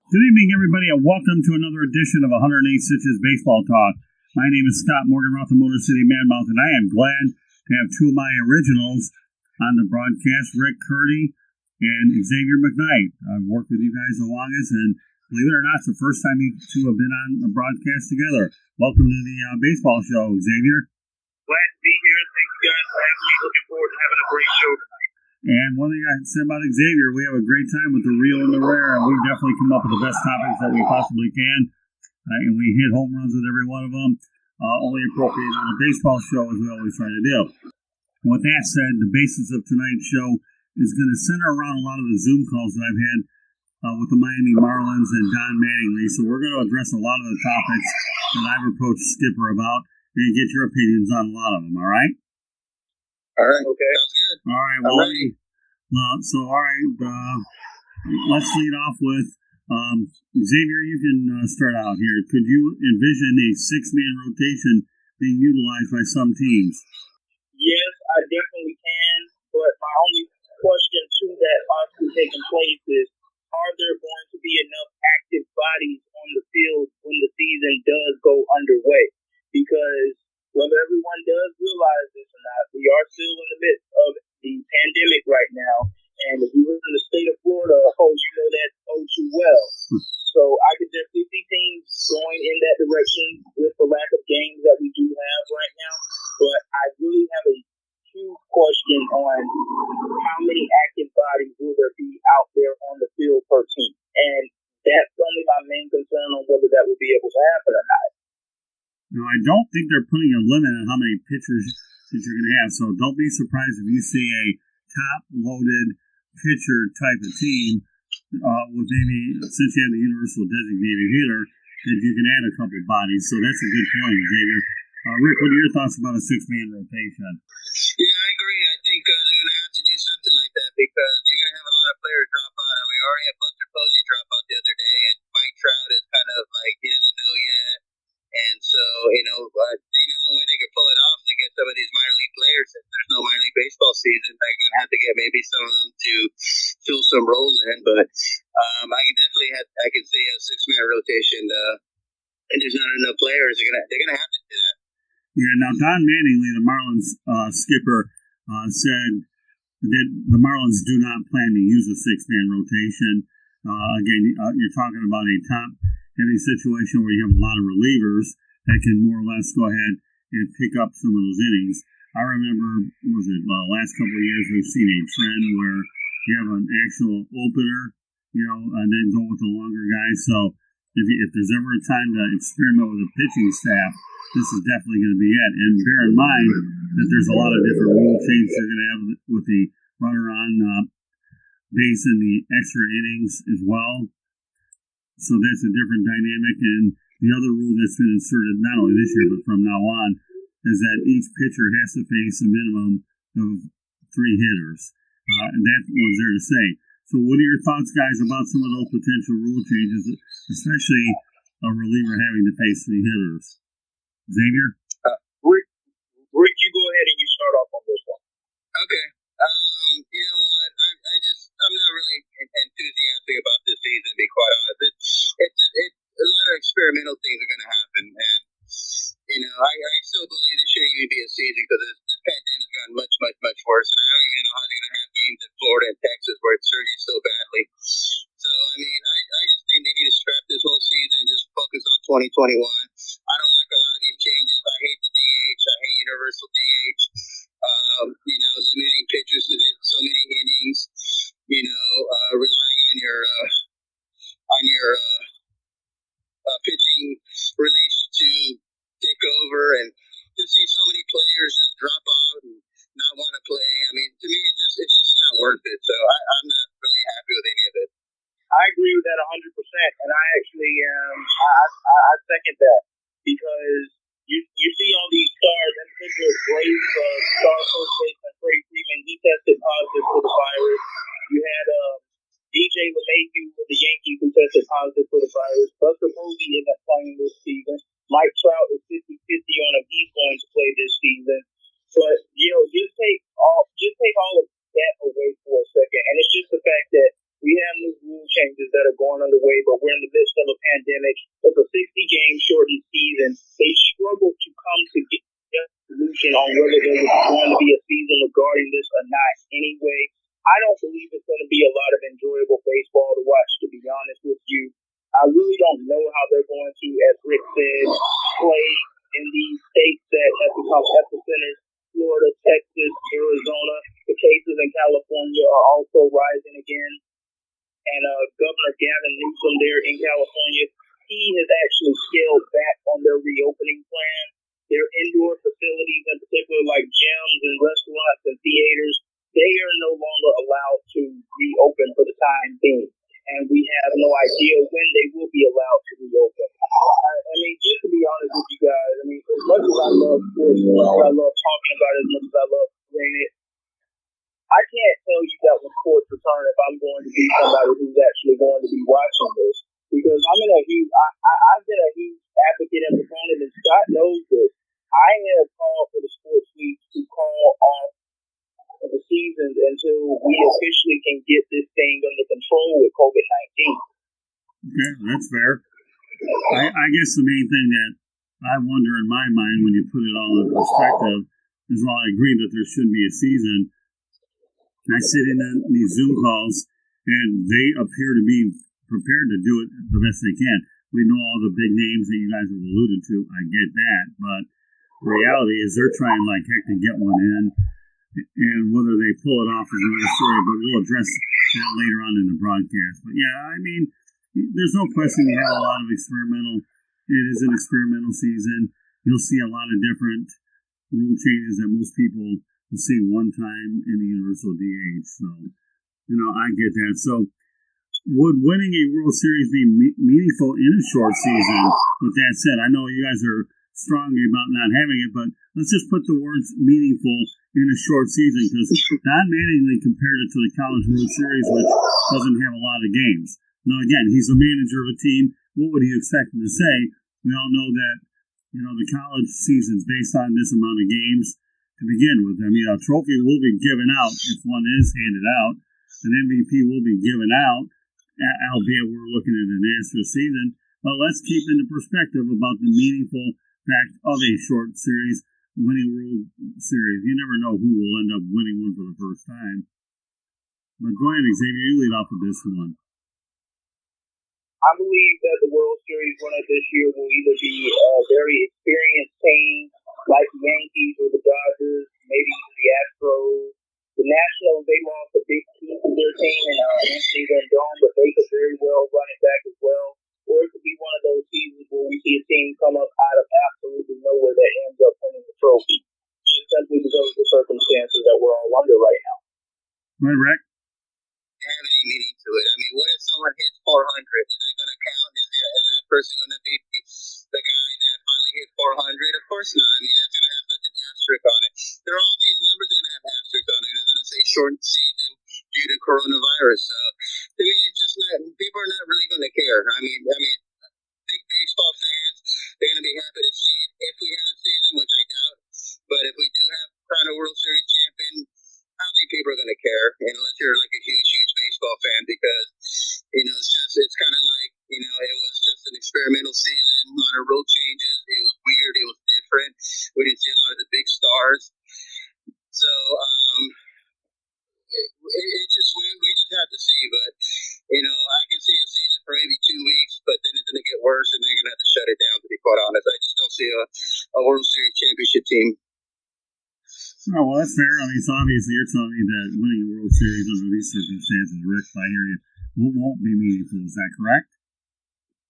Good evening, everybody, and welcome to another edition of 108 Stitches Baseball Talk. My name is Scott Morganroth, the Motor City Madmouth, and I am glad to have two of my originals on the broadcast, Rick Curti and Xavier McKnight. I've worked with you guys the longest, and believe it or not, it's the first time you two have been on a broadcast together. Welcome to the baseball show, Xavier. Glad to be here. Thank you guys for having me. Looking forward to having a great show tonight. And one thing I said about Xavier, we have a great time with the real and the rare, and we definitely come up with the best topics that we possibly can. And we hit home runs with every one of them, only appropriate on a baseball show, as we always try to do. With that said, the basis of tonight's show is going to center around a lot of the Zoom calls that I've had with the Miami Marlins and Don Mattingly. So we're going to address a lot of the topics that I've approached Skipper about and get your opinions on a lot of them, all right? All right, okay. Sounds good. All right, well, let's lead off with Xavier, you can start out here. Could you envision a six-man rotation being utilized by some teams? Yes, I definitely can, but my only question to that possibly taking place is, are there going to be enough active bodies on the field when the season does go underway? Because whether everyone does realize this or not, we are still in the midst of the pandemic right now. And if you live in the state of Florida, you know that too well. So I could definitely see teams going in that direction with the lack of games that we do have right now. But I really have a huge question on how many active bodies will there be out there on the field per team. And that's only my main concern on whether that will be able to happen or not. No, I don't think they're putting a limit on how many pitchers that you're going to have. So don't be surprised if you see a top-loaded pitcher type of team with maybe, since you have the universal designated hitter, that you can add a couple bodies. So that's a good point, Xavier. Rick, what are your thoughts about a six-man rotation? Yeah, I agree. I think they're going to have to do something like that because you're going to have a lot of players drop out. I mean, we already had Buster Posey drop out the other day, and Mike Trout is kind of like, he doesn't know yet. And so, the only way they can pull it off is to get some of these minor league players. Since there's no minor league baseball season, they're going to have to get maybe some of them to fill some roles in. But I can see a six-man rotation, and there's not enough players. They're gonna have to do that. Yeah. Now, Don Mattingly, the Marlins skipper, said that the Marlins do not plan to use a six-man rotation. You're talking about a top-heavy situation where you have a lot of relievers that can more or less go ahead and pick up some of those innings. I remember, last couple of years, we've seen a trend where you have an actual opener, and then go with the longer guys. So if there's ever a time to experiment with a pitching staff, this is definitely going to be it. And bear in mind that there's a lot of different rule changes you're going to have with the runner on base and the extra innings as well. So that's a different dynamic. And the other rule that's been inserted not only this year but from now on is that each pitcher has to face a minimum of 3 hitters. And that was there to say. So what are your thoughts, guys, about some of those potential rule changes, especially a reliever having to face 3 hitters? Xavier? Rick, you go ahead and you start off on this one. Okay. You know what? I'm not really enthusiastic about this season, to be quite honest. It's a lot of experimental things are going to happen. And, I still believe this shouldn't even be a season because this pandemic's gotten much, much, much worse. And I don't even know how they're going to have games in Florida and Texas where it's surging so badly. So, I just think they need to scrap this whole season and just focus on 2021. I don't like a lot of these changes. I hate the DH. I hate universal DH. Limiting pitchers to so many innings. Relying on your pitching release to take over, and to see so many players just drop out and not want to play. I mean, to me, it's just not worth it. So I'm not really happy with any of it. I agree with that 100%, and I actually I second that because you see all these stars, in particular Braves star first baseman Freddie Freeman, he tested positive for the virus. You had DJ LeMahieu with the Yankees who tested positive for the virus. Buster Posey isn't playing this season. Mike Trout is 50-50 on if he's going to play this season. But just take all of that away for a second, and it's just the fact that we have new rule changes that are going underway, but we're in the midst of a pandemic. It's a 60-game shortened season. They struggle to come to get a solution on whether there was going to be a season regarding this or not anyway. I don't believe it's going to be a lot of enjoyable baseball to watch, to be honest with you. I really don't know how they're going to, as Rick said, play in these states that have become epicenters. Florida, Texas, Arizona. The cases in California are also rising again. And Governor Gavin Newsom there in California, he has actually scaled back on their reopening plan. Their indoor facilities, in particular, like gyms and restaurants and theaters, they are no longer allowed to reopen for the time being. And we have no idea when they will be allowed to reopen. I mean, just to be honest with you guys, I mean, as much as I love sports, as much as I love talking about it, as much as I love playing it, I can't tell you that when sports return if I'm going to be somebody who's actually going to be watching this. Because I've been a huge advocate and proponent, and Scott knows this. I have called for the sports leagues to call off the seasons until we officially can get this thing under control with COVID-19. Okay, that's fair. I guess the main thing that I wonder in my mind when you put it all in perspective is, while I agree that there shouldn't be a season, I sit in these Zoom calls and they appear to be prepared to do it the best they can. We know all the big names that you guys have alluded to. I get that, but the reality is they're trying like heck to get one in. And whether they pull it off is another story, but we'll address that later on in the broadcast. But yeah, I mean, there's no question you have a lot of it is an experimental season. You'll see a lot of different rule changes that most people will see one time in the universal DH. So, I get that. So, would winning a World Series be meaningful in a short season? With that said, I know you guys are strongly about not having it, but let's just put the words meaningful in a short season, because Don Mattingly compared it to the College World Series, which doesn't have a lot of games. Now, again, he's the manager of a team. What would he expect him to say? We all know that, the college season's based on this amount of games to begin with. I mean, a trophy will be given out if one is handed out. An MVP will be given out, albeit we're looking at an Astros season. But let's keep into perspective about the meaningful fact of a short series. Winning World Series. You never know who will end up winning one for the first time. But go ahead, Xavier, you lead off with this one. I believe that the World Series winner this year will either be a very experienced team like the Yankees or the Dodgers, maybe even the Astros. The Nationals, they lost a big piece of their team in Anthony Rendon, but they could very well run it back as well. Or it could be one of those seasons where we see a team come up out of absolutely nowhere that ends up winning the trophy, just simply because of the circumstances that we're all under right now. Right, Rick? Have any meaning to it? I mean, what if someone hits 400? Is that going to count? Is that person going to be the guy that finally hit 400? Of course not. I mean, that's going to have such an asterisk on it. There are all these numbers that are going to have asterisks on it. It's going to say shortened season due to coronavirus. So, I mean, it's just not, people are not really going to care. I mean, big baseball fans, they're going to be happy to see it if we have a season, which I doubt. But if we do have crown a World Series champion, I don't think people are going to care, unless you're like a huge baseball fan, because, it's kind of like, it was just an experimental season, a lot of rule changes. It was weird. It was different. We didn't see a lot of the big stars. So, we just have to see, but, I can see a season for maybe 2 weeks, but then it's going to get worse and they're going to have to shut it down, to be quite honest. I just don't see a World Series championship team. Oh, well, that's fair. I mean, so obviously you're telling me that winning a World Series under these circumstances, Rick, I hear you, won't be meaningful. Is that correct?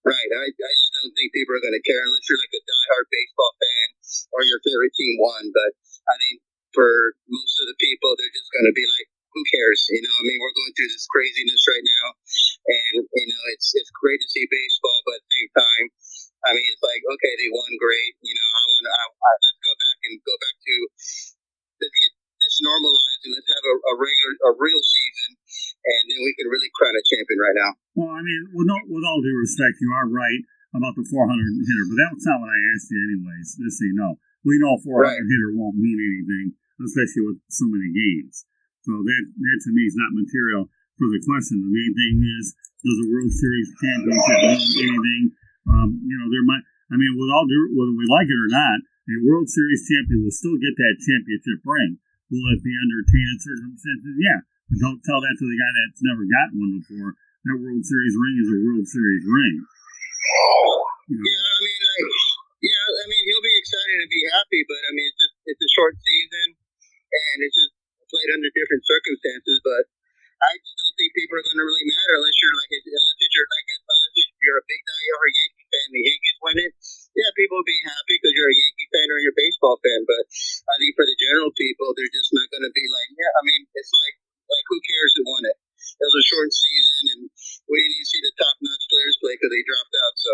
Right. I just don't think people are going to care unless you're like a diehard baseball fan or your favorite team won. But I think for most of the people, they're just going to be like, who cares? We're going through this craziness right now, and it's great to see baseball, but at the same time, it's like, okay, they won, great. Let's go back to let's get this normalized and let's have a real season, and then we can really crown a champion right now. Well, I mean, with all due respect, you are right about the 400 hitter, but that's not what I asked you anyways, just so you know. We know 400 hitter won't mean anything, especially with so many games. So that to me is not material for the question. The main thing is does a World Series championship mean anything? There might. I mean, whether we like it or not, a World Series champion will still get that championship ring. Will it be under tainted circumstances? Yeah. But don't tell that to the guy that's never gotten one before. That World Series ring is a World Series ring. I mean, he'll be excited and be happy, but I mean, it's a short season, and it's just played under different circumstances. But I just don't think people are going to really matter unless you're a big diehard Yankee fan. The Yankees win it, yeah, people will be happy because you're a Yankee fan or you're a baseball fan. But I think for the general people, they're just not going to be like, yeah. I mean, it's like who cares who won it? It was a short season, and we didn't even see the top-notch players play because they dropped out. So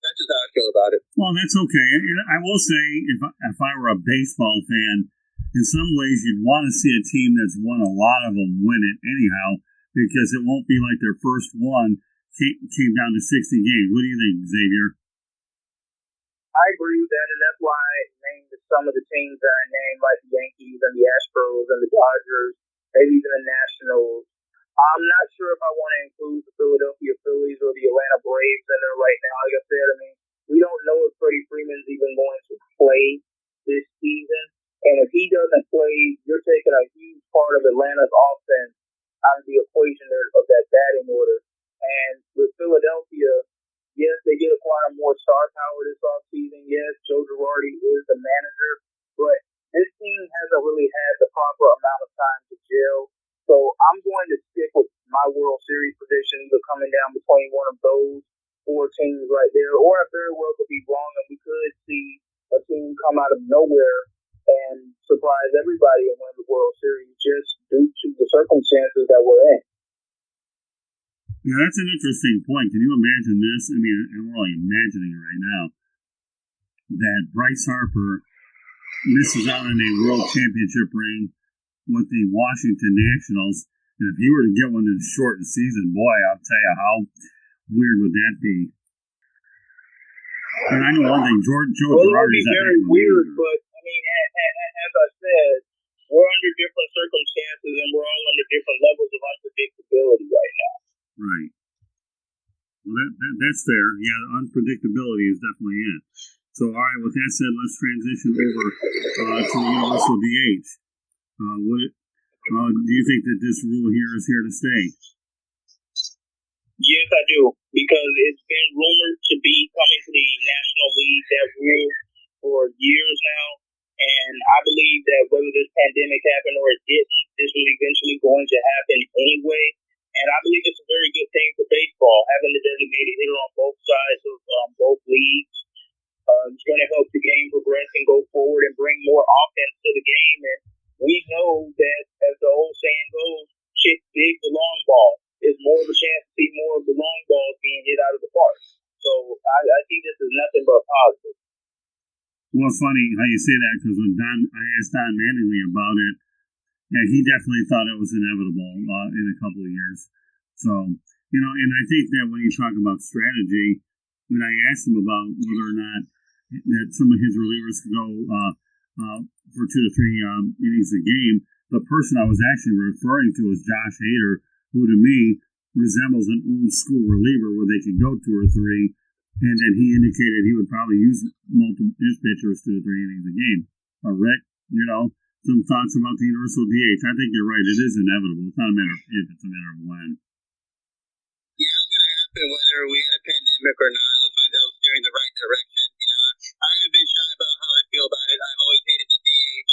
that's just how I feel about it. Well, that's okay. And I will say, if I were a baseball fan, in some ways you'd want to see a team that's won a lot of them win it anyhow, because it won't be like their first one came down to 60 games. What do you think, Xavier? I agree with that, and that's why I named some of the teams that I named, like the Yankees and the Astros and the Dodgers, maybe even the Nationals. I'm not sure if I want to include the Philadelphia Phillies or the Atlanta Braves in there right now. Like I said, I mean, we don't know if Freddie Freeman's even going to play this season. And if he doesn't play, you're taking a huge part of Atlanta's offense out of the equation of that batting order. And with Philadelphia, yes, they did acquire more star power this offseason. Yes, Joe Girardi is the manager. But this team hasn't really had the proper amount of time to gel. So I'm going to stick with my World Series prediction, either coming down between one of those four teams right there, or I very well could be wrong, and we could see a team come out of nowhere and surprise everybody and win the World Series just due to the circumstances that we're in. Yeah, that's an interesting point. Can you imagine this? I mean, and we're only imagining it right now, that Bryce Harper misses out on a World Championship ring with the Washington Nationals, and if he were to get one in a shortened season, boy, I'll tell you how weird would that be. And I know one thing, Joe Girardi is very weird, but I mean, as I said, we're under different circumstances and we're all under different levels of unpredictability right now. Right. Well, that's fair. Yeah, the unpredictability is definitely it. So, all right, with that said, let's transition over to the universal DH. Do you think that this rule here is here to stay? Yes, I do, because it's been rumored to be coming to the National League, that rule, for years now, and I believe that whether this pandemic happened or it didn't, this was eventually going to happen anyway, and I believe it's a very good thing for baseball, having the designated hitter on both sides of both leagues. It's going to help the game progress and go forward and bring more offense to the game, and we know that, as the old saying goes, hit big the long ball. There's more of a chance to see more of the long balls being hit out of the park. So I see this as nothing but positive. Well, it's funny how you say that, because when I asked Don Mattingly about it, yeah, he definitely thought it was inevitable in a couple of years. So, and I think that when you talk about strategy, when I asked him about whether or not that some of his relievers could go for 2 to 3 innings a game, the person I was actually referring to was Josh Hader, who to me resembles an old school reliever where they could go 2 or 3, and that he indicated he would probably use his pitchers 2 to 3 innings a game. Rick, some thoughts about the universal DH? I think you're right. It is inevitable. It's not a matter of if, it's a matter of when. Yeah, it was going to happen whether we had a pandemic or not. It looked like that was steering the right direction. I haven't been shy about how I feel about it. I've always hated the DH,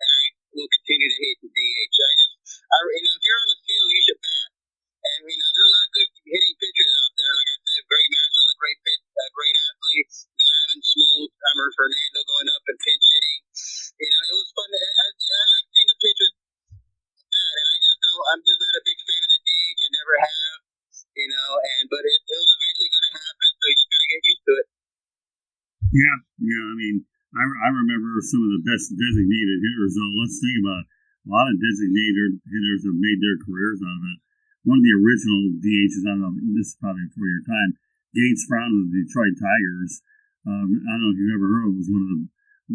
and I will continue to hate the DH. If you're on the field, you should bat. And there's a lot of good hitting pitchers out there. Like I said, Greg Master's a great athlete. Glavin, Smoot, Fernando going up and pinch hitting. It was fun. I like seeing the pitchers bat, and I'm just not a big fan of the DH. I never have. But it was eventually going to happen, so you just got to get used to it. Yeah. I mean, I remember some of the best designated hitters. Though, let's think about it. A lot of designated hitters have made their careers out of it. One of the original DHs, I don't know, this is probably before your time, Gates Brown of the Detroit Tigers. I don't know if you've ever heard of it,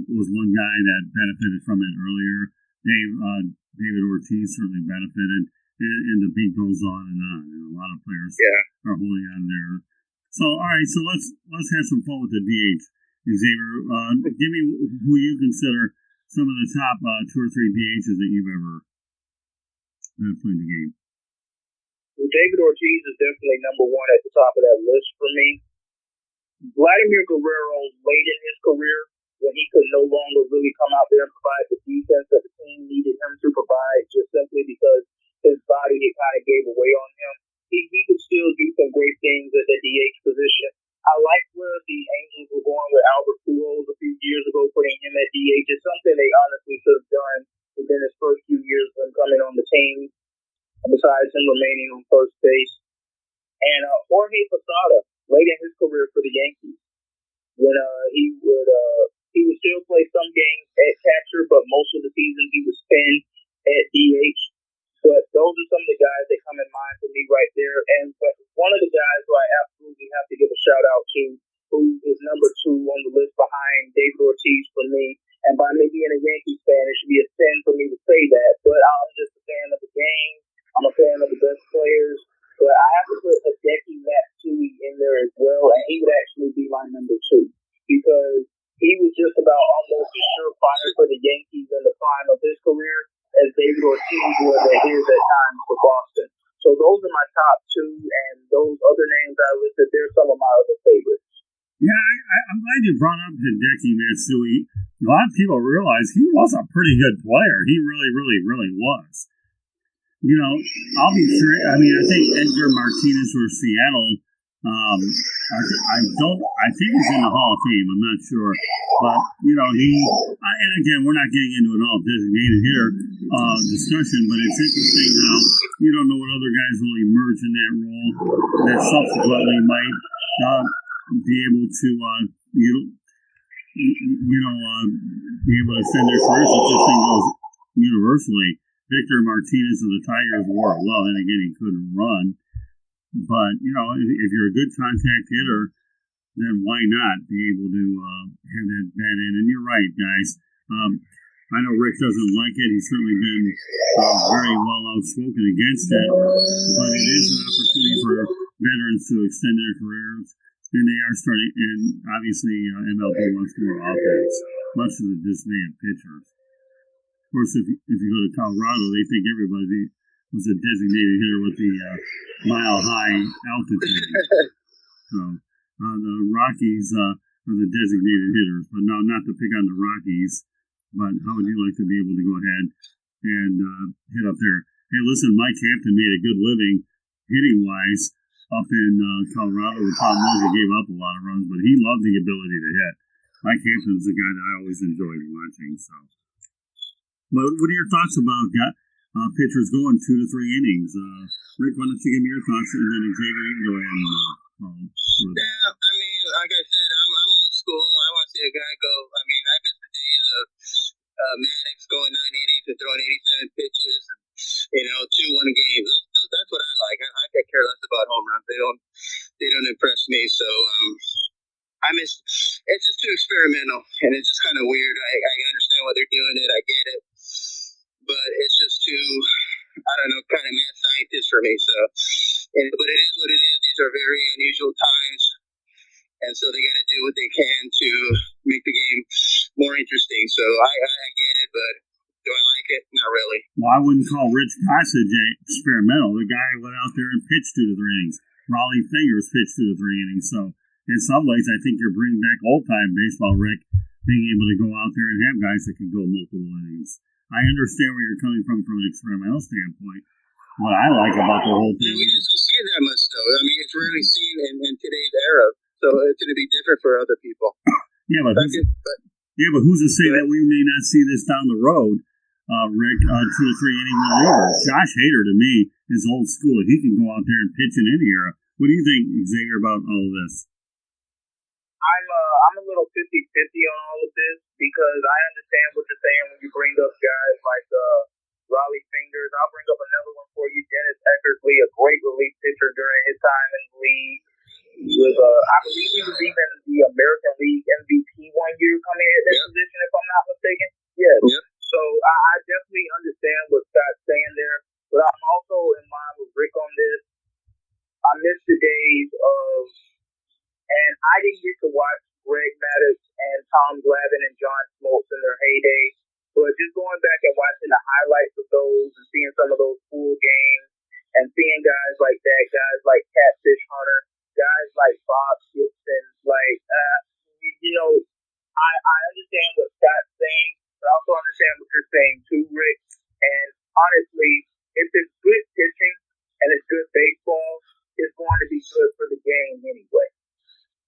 was one guy that benefited from it earlier. David Ortiz certainly benefited. and the beat goes on and on. And a lot of players are holding on there. So, all right, so let's have some fun with the DH. Xavier, give me who you consider some of the top 2 or 3 DHs that you've ever played the game. Well, David Ortiz is definitely number one at the top of that list for me. Vladimir Guerrero, late in his career, when he could no longer really come out there and provide the defense that the team needed him to provide, just simply because his body had kind of gave away on him. He could still do some great things at the DH position. I like where the Angels were going with Albert Pujols a few years ago, putting him at DH. It's something they honestly should have done within his first few years of him coming on the team, besides him remaining on first base. And Jorge Posada, late in his career for the Yankees, when he would still play some games at catcher, but most of the season he would spend at DH. But those are some of the guys that come in mind for me right there. And one of the guys who I absolutely have to give a shout out to, who is number 2 on the list behind David Ortiz for me. And by me being a Yankees fan, it should be a sin for me to say that. But I'm just a fan of the game. I'm a fan of the best players. But I have to put Hideki Matsui in there as well. And he would actually be my number 2. Because he was just about almost a surefire for the Yankees in the prime of his career, as David Ortiz was at his at times for Boston. So those are my top 2, and those other names I listed, they're some of my other favorites. Yeah, I'm glad you brought up Hideki Matsui. A lot of people realize he was a pretty good player. He really, really, really was. You know, I'll be sure. I mean, I think Edgar Martinez for Seattle. I think he's in the Hall of Fame. I'm not sure, but you know, and again, we're not getting into an all designated hitter discussion, but it's interesting how you don't know what other guys will emerge in that role that subsequently might be able to be able to extend their careers if this thing goes universally. Victor Martinez of the Tigers wore it well, and again, he couldn't run. But, you know, if you're a good contact hitter, then why not be able to have that bat in? And you're right, guys. I know Rick doesn't like it. He's certainly been very well outspoken against it. But it is an opportunity for veterans to extend their careers. And they are starting, and obviously MLB wants more offense, much to the dismay of pitchers. Of course, if you go to Colorado, they think everybody was a designated hitter with the mile-high altitude. So the Rockies are the designated hitters. But no, not to pick on the Rockies, but how would you like to be able to go ahead and hit up there? Hey, listen, Mike Hampton made a good living hitting-wise up in Colorado. The problem was he gave up a lot of runs, but he loved the ability to hit. Mike Hampton's a guy that I always enjoyed watching. So, but what are your thoughts about pitchers going 2 to 3 innings? Rick, why don't you give me your thoughts, and then Xavier, you can go ahead and Yeah, I mean, like I said, I'm old school. I want to see a guy go. I mean, I miss the days of Maddox going 9 innings and throwing 87 pitches, and 2-1 games. That's what I like. I care less about home runs. They don't impress me. So it's just too experimental, and it's just kind of weird. I understand why they're doing it. I get it. But it's just too, I don't know, kind of mad scientist for me. So, but it is what it is. These are very unusual times. And so they got to do what they can to make the game more interesting. So I get it, but do I like it? Not really. Well, I wouldn't call Rich Gossage experimental. The guy went out there and pitched 2 to 3 innings. Raleigh Fingers pitched 2 to 3 innings. So in some ways, I think you're bringing back old-time baseball, Rick, being able to go out there and have guys that can go multiple innings. I understand where you're coming from an experimental standpoint. What I like about the whole thing we just don't see it that much, though. I mean, it's rarely seen in today's era, so it's going to be different for other people. Yeah, but who's to say that we may not see this down the road, Rick? 2 to 3 inning relievers. Josh Hader, to me, is old school. He can go out there and pitch in any era. What do you think, Xavier, about all of this? I'm a little 50-50 on all of this, because I understand what you're saying when you bring up guys like Raleigh Fingers. I'll bring up another one for you, Dennis Eckersley, a great relief pitcher during his time in the league. He was, I believe he was even the American League MVP one year coming in that position, if I'm not mistaken. Yes. Yep. So I definitely understand what Scott's saying there, but I'm also those and seeing some of those full games and seeing guys like that, guys like Catfish Hunter, guys like Bob Gibson, like, I understand what Scott's saying, but I also understand what you're saying too, Rick. And honestly, if it's good pitching and it's good baseball, it's going to be good for the game anyway.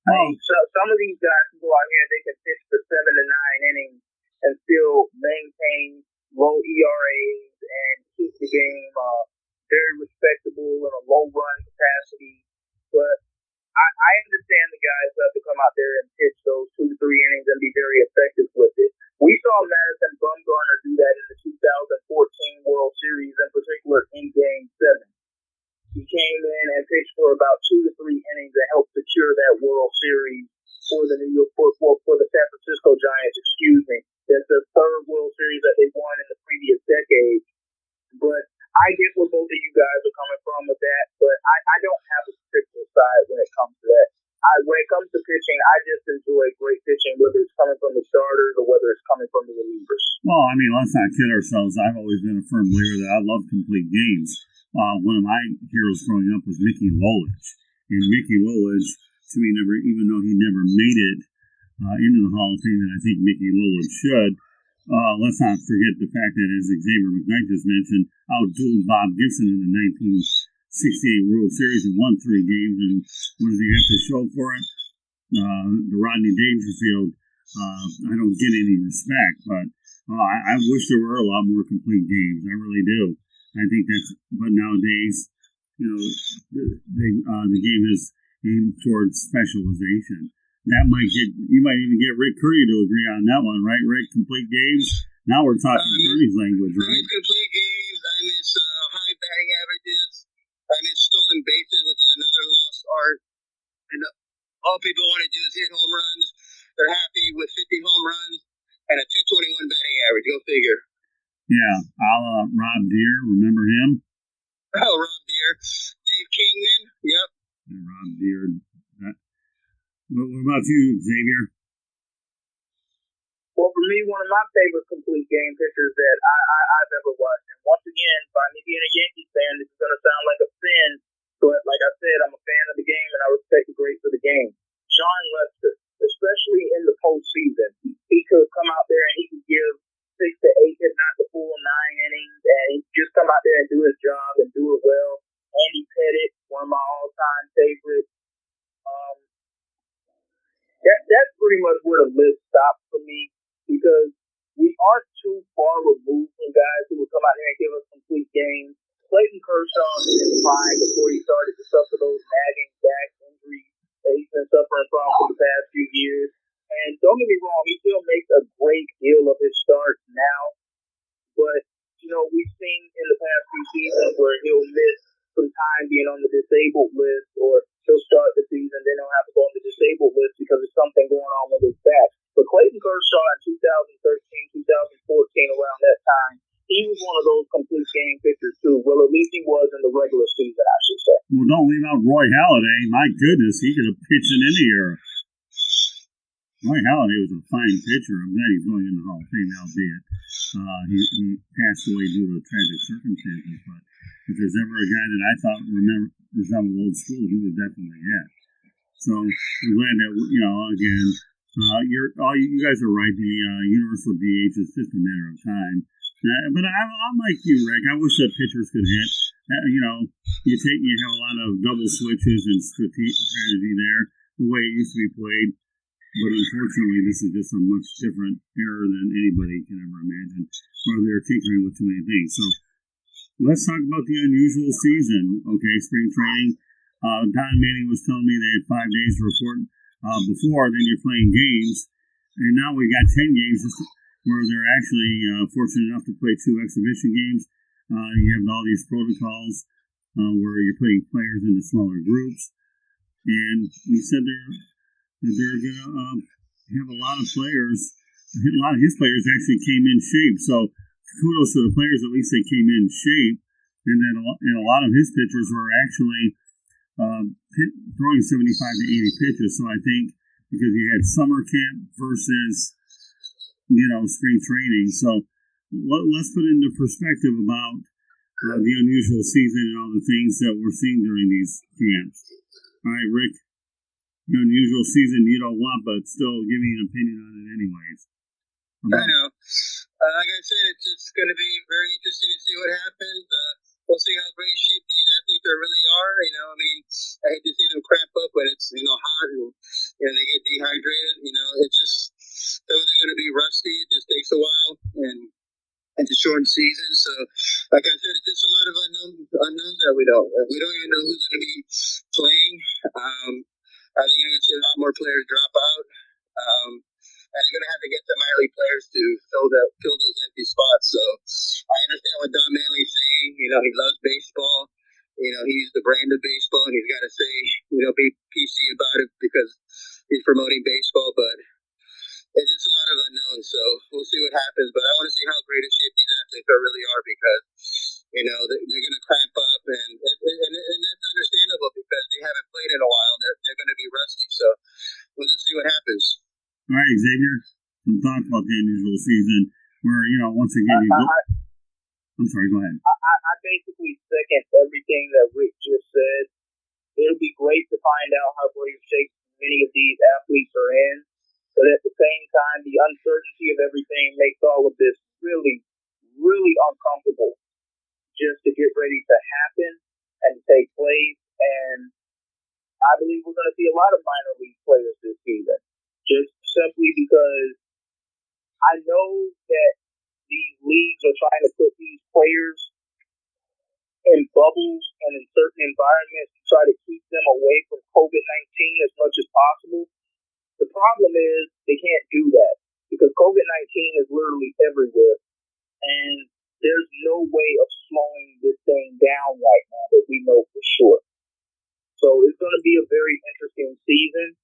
I mean, so some of these guys can go out here and they can pitch for 7 to 9 innings and still maintain low ERAs and keep the game very respectable in a low run capacity. But I understand the guys who have to come out there and pitch those 2 to 3 innings and be very effective with it. We saw Madison Bumgarner do that in the 2014 World Series, in particular in Game 7. He came in and pitched for about 2 to 3 innings and helped secure that World Series for the for the San Francisco Giants. Excuse me. That's the third World Series that they won in the previous decade. But I get where both of you guys are coming from with that, but I don't have a particular side when it comes to that. When it comes to pitching, I just enjoy great pitching, whether it's coming from the starters or whether it's coming from the relievers. Well, I mean, let's not kid ourselves. I've always been a firm believer that I love complete games. One of my heroes growing up was Mickey Lolich. And Mickey Lolich, to me, even though he never made it into the Hall of Fame, and I think Mickey Lolich should, let's not forget the fact that, as Xavier McKnight just mentioned, outdueled Bob Gibson in the 1968 World Series and won 3 games. And what does he have to show for it? The Rodney Dangerfield, I don't get any respect, but I wish there were a lot more complete games. I really do. I think but nowadays, the game is aimed towards specialization. You might even get Rick Curti to agree on that one, right, Rick? Complete games? Now we're talking Curti's language, right? I miss complete games. I miss high batting averages. I miss stolen bases, which is another lost art. And all people want to do is hit home runs. They're happy with 50 home runs and a 221 batting average. Go figure. Yeah, Rob Deere, remember him? Oh, Rob Deere. Dave Kingman, yep. Yeah, Rob Deere. What about you, Xavier? Well, for me, one of my favorite complete game pitchers that I've ever watched. And once again, by me being a Yankees fan, this is going to sound like a sin, but like I said, I'm a fan of the game and I respect the greats of the game. John Lester, especially in the postseason, he could come out there and he could give 6 to 8, if not the full 9 innings, and he just come out there and do his job and do it well. Andy Pettitte, one of my all-time favorites. That's pretty much where the list stops for me, because we aren't too far removed from guys who would come out here and give us complete games. Clayton Kershaw did fine before he started to suffer those nagging back injuries that he's been suffering from for the past few years. And don't get me wrong, he still makes a great deal of his starts now. But, we've seen in the past few seasons where he'll miss some time being on the disabled list, or he'll start the season, then he'll have to go on the disabled list because there's something going on with his back. But Clayton Kershaw in 2013, 2014, around that time, he was one of those complete game pitchers too. Well, at least he was in the regular season, I should say. Well, don't leave out Roy Halladay. My goodness, he could have pitched in any era. Roy Halladay was a fine pitcher. I'm glad he's going in the Hall of Fame, albeit he passed away due to tragic circumstances. But if there's ever a guy that I thought resembled old school, he was definitely it. So I'm glad that, again, you guys are right. The universal DH is just a matter of time. But I'm like you, Rick. I wish that pitchers could hit. You have a lot of double switches and strategy there, the way it used to be played. But unfortunately, this is just a much different era than anybody can ever imagine, or they're tinkering with too many things. So let's talk about the unusual season. Okay, spring training. Don Manning was telling me they had 5 days to report before, then you're playing games. And now we got 10 games where they're actually fortunate enough to play 2 exhibition games. You have all these protocols where you're putting players into smaller groups. And he said they're going to have a lot of players. A lot of his players actually came in shape. So kudos to the players, at least they came in shape. And then a lot of his pitchers were actually throwing 75 to 80 pitches. So I think because you had summer camp versus, spring training. So let's put into perspective about the unusual season and all the things that we're seeing during these camps. All right, Rick, the unusual season you don't want, but still give me an opinion on it anyways. I know. Like I said, it's going to be very interesting to see what happens. We'll see how great shape these athletes really are. I mean, I hate to see them cramp up when it's hot and they get dehydrated. It's just those are going to be rusty. It just takes a while, and it's a short season. So, like I said, it's just a lot of unknowns that we don't even know who's going to be playing. I think you're going to see a lot more players drop out. And they're going to have to get the minor league players to fill those empty spots. So I understand what Don Manley's saying. He loves baseball. He's the brand of baseball, and he's got to say, be PC about it because he's promoting baseball. But it's just a lot of unknowns. So we'll see what happens. But I want to see how great a shape these athletes really are because, they're going to cramp up. And that's understandable because they haven't played in a while. They're going to be rusty. So we'll just see what happens. All right, Xavier, some thoughts about the unusual season where, once again, I'm sorry, go ahead. I basically second everything that Rick just said. It'll be great to find out how great shape many of these athletes are in, but at the same time, the uncertainty of everything makes all of this really, really uncomfortable just to get ready to happen and take place. And I believe we're going to see a lot of minor league players this season. Just simply because I know that these leagues are trying to put these players in bubbles and in certain environments to try to keep them away from COVID-19 as much as possible. The problem is they can't do that because COVID-19 is literally everywhere. And there's no way of slowing this thing down right now that we know for sure. So it's going to be a very interesting season.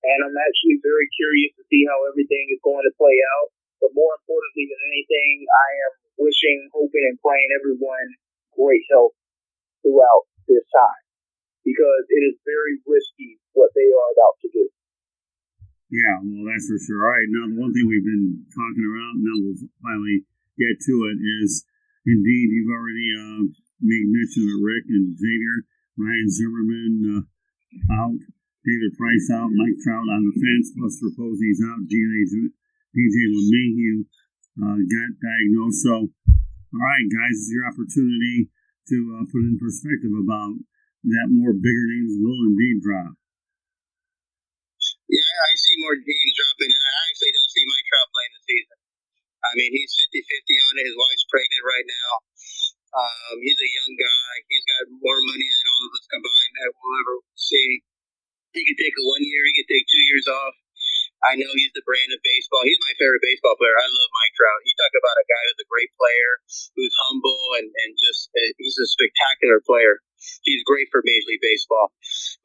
And I'm actually very curious to see how everything is going to play out. But more importantly than anything, I am wishing, hoping, and praying everyone great health throughout this time. Because it is very risky what they are about to do. Yeah, well, that's for sure. All right, now the one thing we've been talking about, now we'll finally get to it, is indeed you've already made mention of Rick and Xavier, Ryan Zimmerman out. David Price out, Mike Trout on the fence, plus Rapose's out, DJ LeMahieu got diagnosed. So, all right, guys, it's your opportunity to put in perspective about that more bigger names will indeed drop. Yeah, I see more games dropping. I actually don't see Mike Trout playing this season. I mean, he's 50-50 on it. His wife's pregnant right now. He's a young guy. He's got more money than all of us combined that we'll ever see. He could take 1 year. He could take 2 years off. I know he's the brand of baseball. He's my favorite baseball player. I love Mike Trout. You talk about a guy who's a great player, who's humble, and just he's a spectacular player. He's great for Major League Baseball.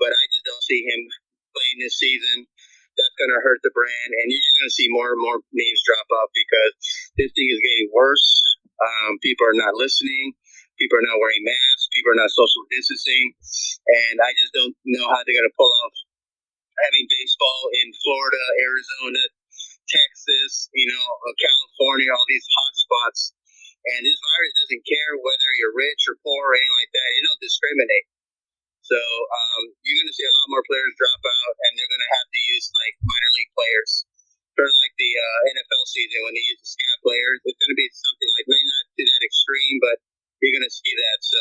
But I just don't see him playing this season. That's going to hurt the brand. And you're just going to see more and more names drop off because this thing is getting worse. People are not listening. People are not wearing masks. People are not social distancing. And I just don't know how they're going to pull off having baseball in Florida, Arizona, Texas, California, all these hot spots. And this virus doesn't care whether you're rich or poor or anything like that. It don't discriminate. So you're going to see a lot more players drop out, and they're going to have to use minor league players. Sort of like the NFL season when they use the scout players. It's going to be something like, maybe not to that extreme, but you're going to see that. So,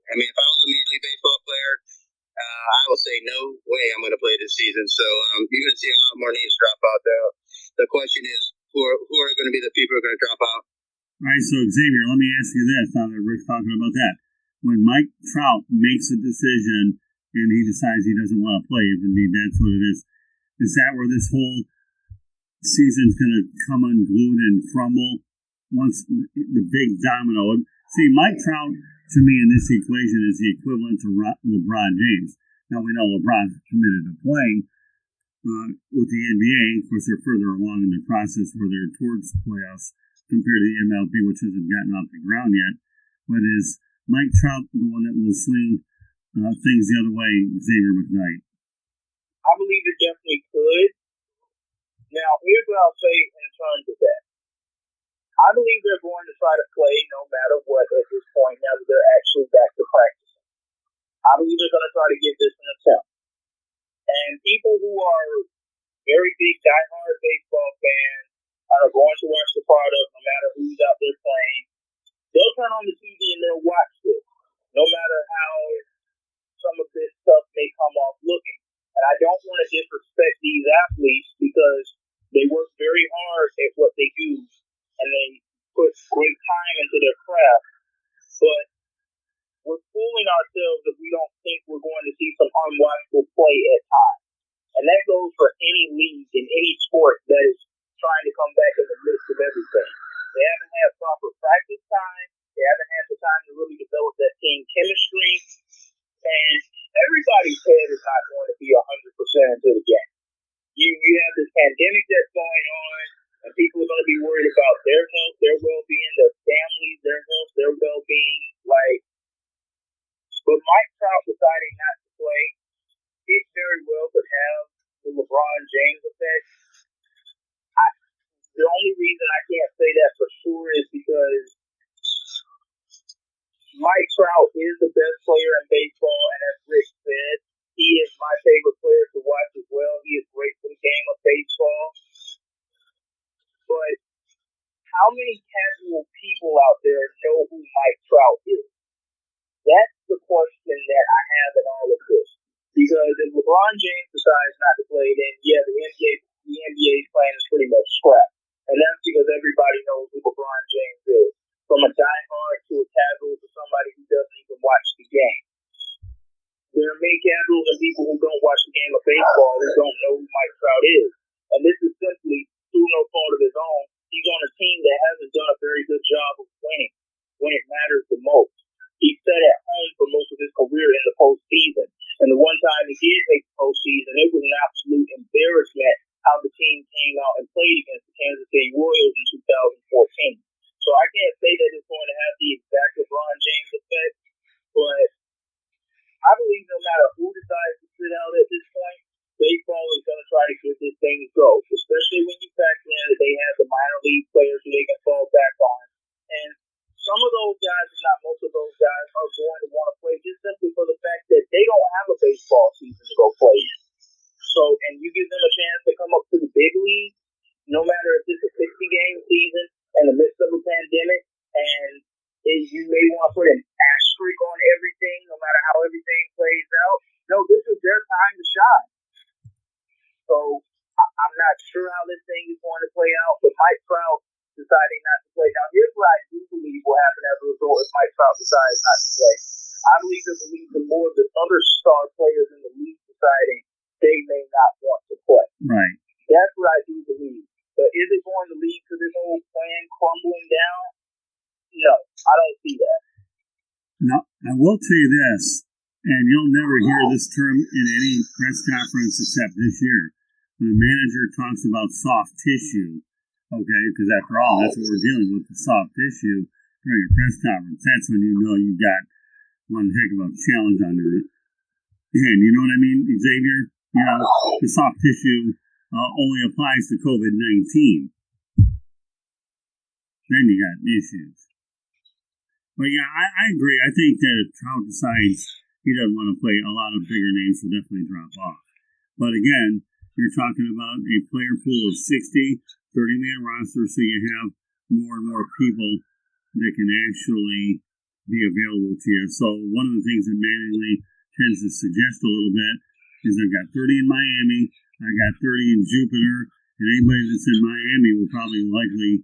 if I was a Major League Baseball player, I will say no way I'm going to play this season. So you're going to see a lot more names drop out. The question is, who are going to be the people who are going to drop out? All right, so Xavier, let me ask you this, now that Rick's talking about that. When Mike Trout makes a decision and he decides he doesn't want to play, if indeed that's what it is that where this whole season's going to come unglued and crumble once the big domino? See, Mike Trout, to me, in this equation is the equivalent to LeBron James. Now, we know LeBron's committed to playing with the NBA. Of course, they're further along in the process where they're towards playoffs compared to the MLB, which hasn't gotten off the ground yet. But is Mike Trout the one that will swing things the other way, Xavier McKnight? I believe it definitely could. Now, here's what I'll say in terms of that. I believe they're going to try to play no matter what at this point now that they're actually back to practicing. I believe they're going to try to give this an attempt. And people who are very big, diehard baseball fans are going to watch the product no matter who's out there playing. They'll turn on the TV and they'll watch this, no matter how some of this stuff may come off looking. And I don't want to disrespect these athletes because they work very hard at what they do and they put great time into their craft. But we're fooling ourselves if we don't think we're going to see some unwatchable play at times. And that goes for any league in any sport that is trying to come back in the midst of everything. They haven't had proper practice time. They haven't had the time to really develop that team chemistry. And everybody's head is not going to be 100% into the game. You have this pandemic that's going on, and people are going to be worried about their health, their well-being, their families, their health, their well-being. But Mike Trout deciding not to play, it very well could have the LeBron James effect. The only reason I can't say that for sure is because Mike Trout is the best player in baseball, and as Rick said, he is my favorite player to watch as well. He is great for the game of baseball. But how many casual people out there know who Mike Trout is? That's the question that I have in all of this. Because if LeBron James decides not to play, then yeah, the NBA's plan is pretty much scrapped. And that's because everybody knows who LeBron James is. From a diehard to a casual to somebody who doesn't even watch the game. There are many casuals and people who don't watch the game of baseball who don't know who Mike Trout is. And this is simply through no fault of his own. He's on a team that hasn't done a very good job of winning when it matters the most. He sat at home for most of his career in the postseason. And the one time he did make the postseason, it was an absolute embarrassment how the team came out and played against the Kansas City Royals in 2014. So I can't say that it's going to have the exact LeBron James effect, but I believe no matter who decides to sit out at this point, baseball is going to try to give this thing a go, especially when you factor in that they have the minor league players who they can fall back on. And some of those guys, if not most of those guys, are going to want to play just simply for the fact that they don't have a baseball season to go play in. So, and you give them a chance to come up to the big league, no matter if it's a 60-game season in the midst of a pandemic, and you may want to put an asterisk on everything, no matter how everything plays out. No, this is their time to shine. So, I'm not sure how this thing is going to play out, but Mike Trout deciding not to play. Now, here's what I do believe will happen as a result if Mike Trout decides not to play. I believe it will lead to more of the other star players in the league deciding they may not want to play. Right. That's what I do believe. But is it going to lead to this whole plan crumbling down? No, I don't see that. Now, I will tell you this, and you'll never hear this term in any press conference except this year. When a manager talks about soft tissue, okay, because after all, that's what we're dealing with, the soft tissue during a press conference. That's when you know you've got one heck of a challenge under it. And you know what I mean, Xavier? You know, the soft tissue only applies to COVID-19. Then you got issues. But yeah, I agree. I think that if Trout decides he doesn't want to play, a lot of bigger names will definitely drop off. But again, you're talking about a player pool of 60, 30-man roster, so you have more and more people that can actually be available to you. So one of the things that Mattingly tends to suggest a little bit is I've got 30 in Miami, I got 30 in Jupiter, and anybody that's in Miami will probably likely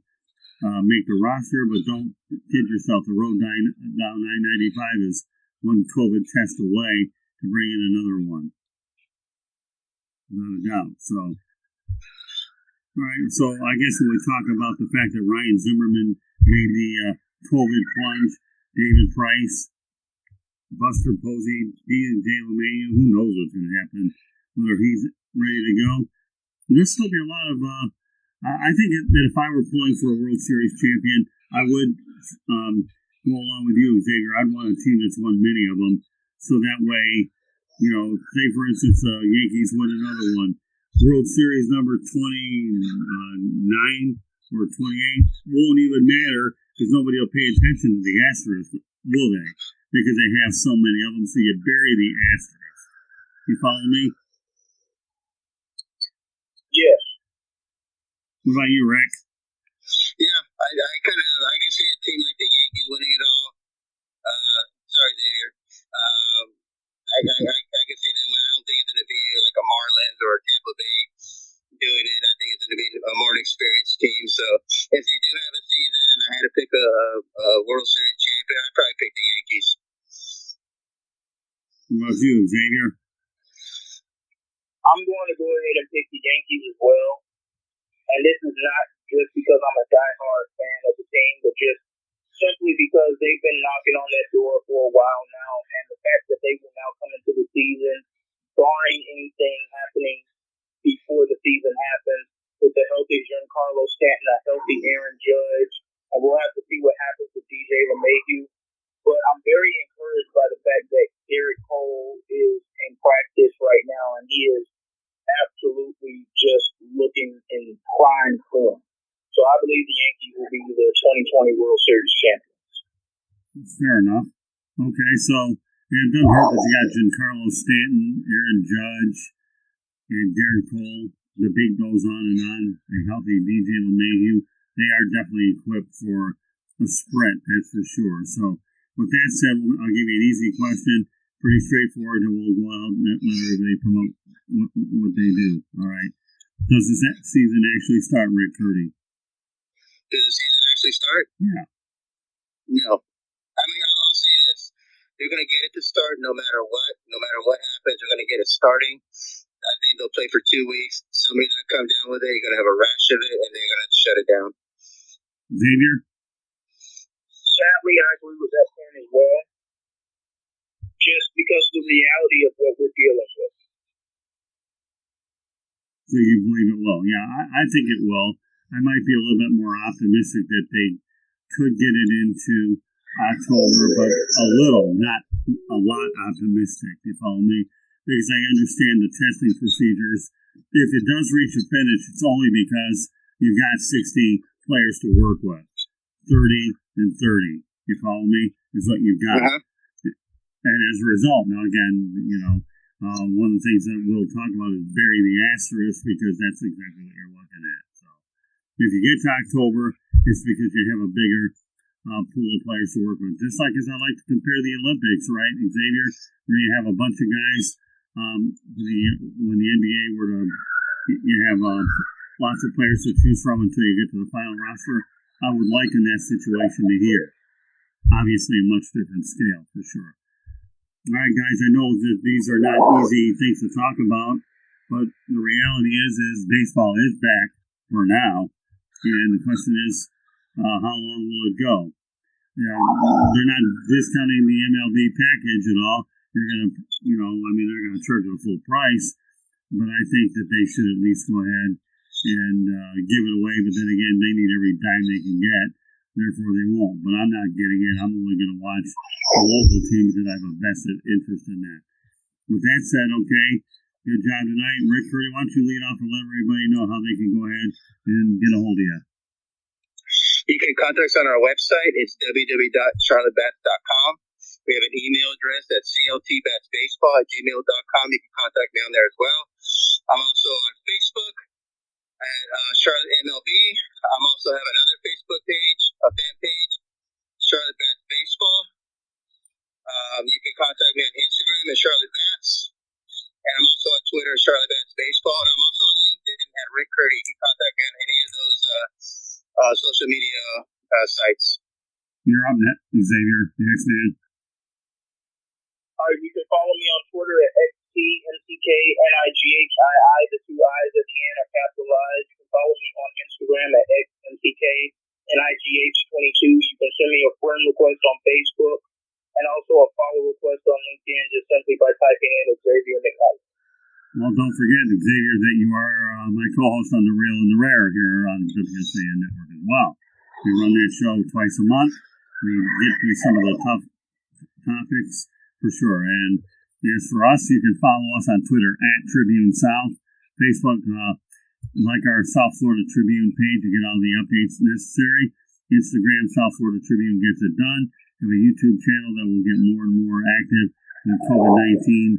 make the roster, but don't kid yourself. The road down I-95 is one COVID test away to bring in another one. Without a doubt. So, all right. So I guess when we talk about the fact that Ryan Zimmerman made the COVID plunge, David Price, Buster Posey, Jay LeMahieu, who knows what's going to happen, whether he's ready to go. There's still be a lot of, I think that if I were pulling for a World Series champion, I would go along with you, Xavier. I'd want a team that's won many of them. So that way, you know, say for instance, Yankees win another one. World Series number 29, or 28 won't even matter because nobody will pay attention to the asterisk, will they? Because they have so many of them, so you bury the asterisk. You follow me? Yes. What about you, Rick? Yeah, I can see a team like the Yankees winning it all. Sorry, Xavier. I can see them. I don't think it's going to be like a Marlins or a Tampa Bay doing it. I think it's going to be a more experienced team. So if they do have a season and I had to pick a World Series champion, I'd probably pick the Yankees. What about you, Xavier? I'm going to go ahead and pick the Yankees as well. And this is not just because I'm a diehard fan of the team, but just simply because they've been knocking on that door for a while now. And the fact that they will now come into the season, barring anything happening before the season happens, with a healthy Giancarlo Stanton, a healthy Aaron Judge, and we'll have to see what happens with DJ LeMahieu. But I'm very encouraged by the fact that Garrett Cole is in practice right now, and he is absolutely just looking in prime form. So I believe the Yankees will be the 2020 World Series champions. Fair enough. Okay, so it doesn't hurt that you got Giancarlo Stanton, Aaron Judge, and Garrett Cole. The beat goes on, and healthy DJ LeMahieu. They are definitely equipped for a sprint, that's for sure. So with that said, I'll give you an easy question. Pretty straightforward, and we'll go out and let everybody promote what they do. All right. Does this season actually start, Rick Curti? Does the season actually start? Yeah. No. I mean, I'll say this. They're going to get it to start no matter what. No matter what happens, they're going to get it starting. I think they'll play for 2 weeks. Somebody's going to come down with it. You're going to have a rash of it, and they're going to shut it down. Xavier? Sadly, I agree with that point as well. Just because of the reality of what we're dealing with. So you believe it will? Yeah, I think it will. I might be a little bit more optimistic that they could get it into October, but a little, not a lot optimistic, you follow me? Because I understand the testing procedures. If it does reach a finish, it's only because you've got 60 players to work with. 30 and 30, you follow me, is what you've got. Uh-huh. And as a result, now again, one of the things that we'll talk about is bury the asterisk, because that's exactly what you're looking at. So if you get to October, it's because you have a bigger pool of players to work with. Just like as I like to compare the Olympics, right, Xavier, where you have a bunch of guys, when the NBA were to, you have lots of players to choose from until you get to the final roster. I would liken that situation to here. Obviously, a much different scale, for sure. All right, guys, I know that these are not easy things to talk about, but the reality is baseball is back for now, and the question is, how long will it go? They're not discounting the MLB package at all. They're going to, they're going to charge it a full price, but I think that they should at least go ahead and give it away. But then again, they need every dime they can get. Therefore, they won't. But I'm not getting it. I'm only going to watch the local teams that I have a vested interest in that. With that said, okay, good job tonight. Rick Curti, why don't you lead off and let everybody know how they can go ahead and get a hold of you? You can contact us on our website. It's www.charlottebats.com. We have an email address at cltbatsbaseball@gmail.com. You can contact me on there as well. I'm also on Facebook at Charlotte MLB. I'm also have another Facebook page, a fan page, Charlotte Bats Baseball. You can contact me on Instagram at Charlotte Bats, and I'm also on Twitter at Charlotte Bats Baseball, and I'm also on LinkedIn at Rick Curti. You can contact me on any of those social media sites. You're up next, Xavier, the X-Man. You can follow me on Twitter at XTMCKNIGHII. The two I's at the end are capitalized. You can follow me on Instagram at XMCKNIGH22. You can send me a friend request on Facebook and also a follow request on LinkedIn just simply by typing in Xavier McKnight. Well, don't forget, Xavier, that you are my co-host on The Real and the Rare here on the WSAN Network as well. We run that show twice a month. We get through some of the tough topics for sure. And as for us, you can follow us on Twitter at Tribune South, Facebook Like our South Florida Tribune page to get all the updates necessary. Instagram, South Florida Tribune gets it done. Have a YouTube channel that will get more and more active when COVID-19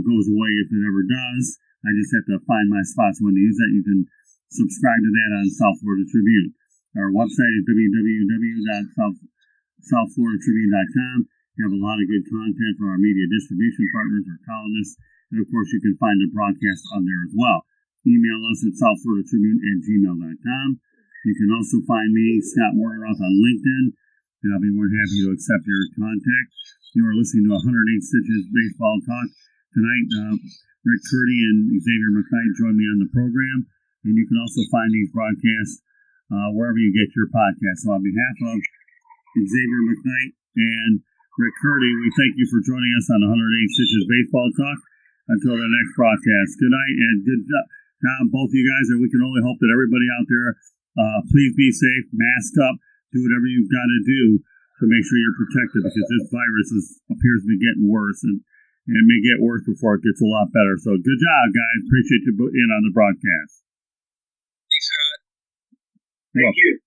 goes away, if it ever does. I just have to find my spots when to use that. You can subscribe to that on South Florida Tribune. Our website is www.southfloridatribune.com. We have a lot of good content for our media distribution partners, our columnists, and of course you can find the broadcast on there as well. Email us at southfloridatribune@gmail.com. You can also find me, Scott Morgenroth, on LinkedIn, and I'll be more than happy to accept your contact. You are listening to 108 Stitches Baseball Talk. Tonight, Rick Curti and Xavier McKnight join me on the program, and you can also find these broadcasts wherever you get your podcasts. So on behalf of Xavier McKnight and Rick Curti, we thank you for joining us on 108 Stitches Baseball Talk. Until the next broadcast, good night and good job, both of you guys, and we can only hope that everybody out there, please be safe, mask up, do whatever you've got to do to make sure you're protected, because this virus appears to be getting worse, and it may get worse before it gets a lot better. So good job, guys. Appreciate you in on the broadcast. Thanks, Scott. Thank you.